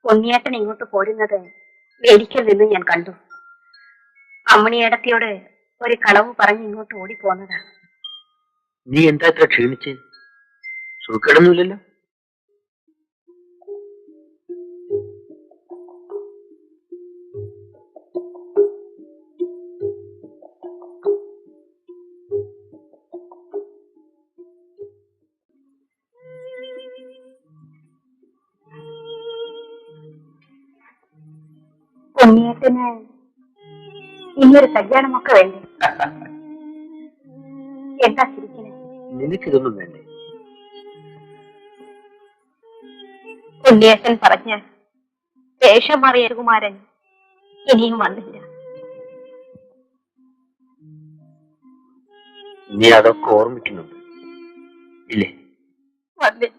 ഉണ്ണിയേട്ടൻ ഇങ്ങോട്ട് പോരുന്നത് വേദിക്കൽ നിന്ന് ഞാൻ കണ്ടു. അമ്മണിയേടത്തിയോട് ഒരു കളവ് പറഞ്ഞ് ഇങ്ങോട്ട് ഓടിപ്പോന്നതാ. നീ എന്താ ഇത്ര ക്ഷീണിച്ച്? സുഖക്കേടൊന്നുമില്ലല്ലോ? ഉണ്ണിയേട്ടന് ഇനിയൊരു കല്യാണമൊക്കെ വേണ്ടേ? എന്താ ചിരിക്കണേ? നിനക്കിതൊന്നും വേണ്ടേ? ഉണ്ണിയേട്ടൻ പറഞ്ഞ വേഷം മാറിയ കുമാരൻ ഇനിയും വന്നില്ല. നീ അതൊക്കെ ഓർമ്മിക്കുന്നുണ്ട് ഇല്ലേ? വന്നില്ല.